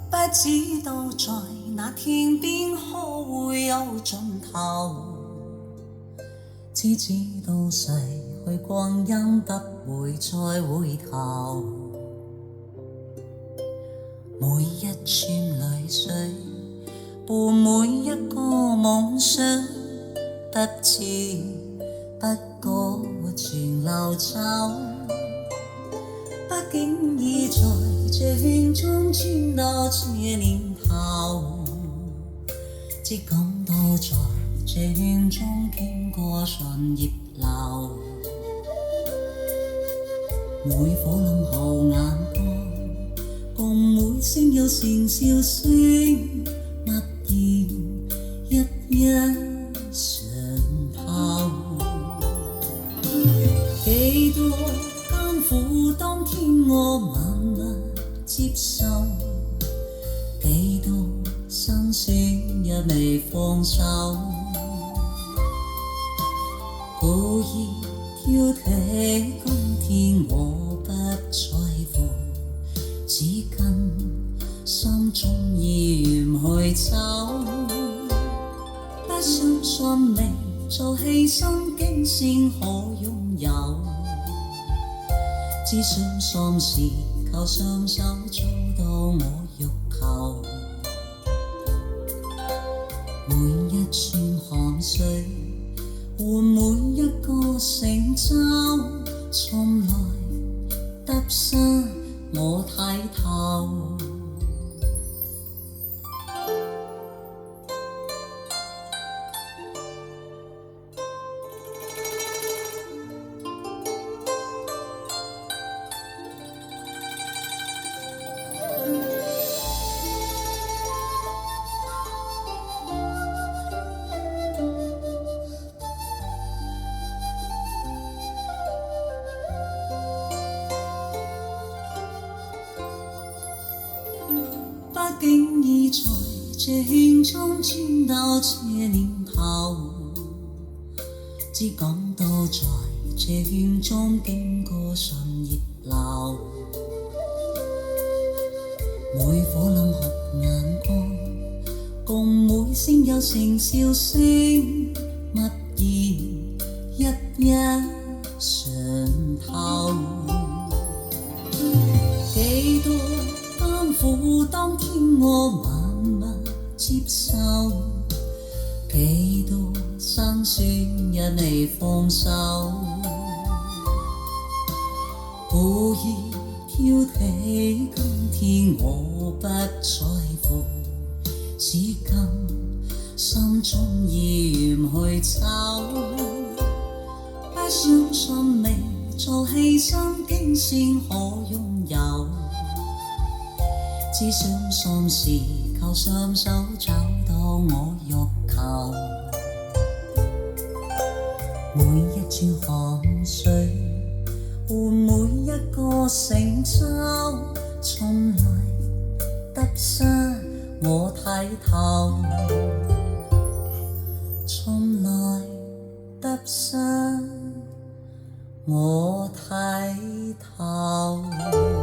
不知道在那天邊可會有盡頭，只知道逝去光陰不會再回頭，每一串淚水伴每一個夢想，不知不覺全流走，不經意在這圈中轉到這年頭，只感到在這圈中經過順葉流，每顆冷酷眼光共每聲有聲笑聲，默然一上頭，幾多艱苦當天我默默接受，幾多辛酸也未放手，故意挑剔今天我不在乎，只跟心中意願去走，不相信未做犧牲竟先可擁有，只相信是靠雙手做到我欲求，每一串汗水換每一個成就，從來得失我睇透。不經意在這圈中轉到這年頭，只感到在這圈中經過順葉流，每顆冷酷眼光共每聲有聲笑聲，默然一上頭，幾多艱苦當天我默默接受，幾多辛酸也未放手，故意挑剔今天我不在乎，只跟心中意願去走，不相信未做犧牲竟先可擁有，只相信是靠雙手找到我欲求，每一串汗水換每一個成就，從來得失我睇透，從來得失我睇透。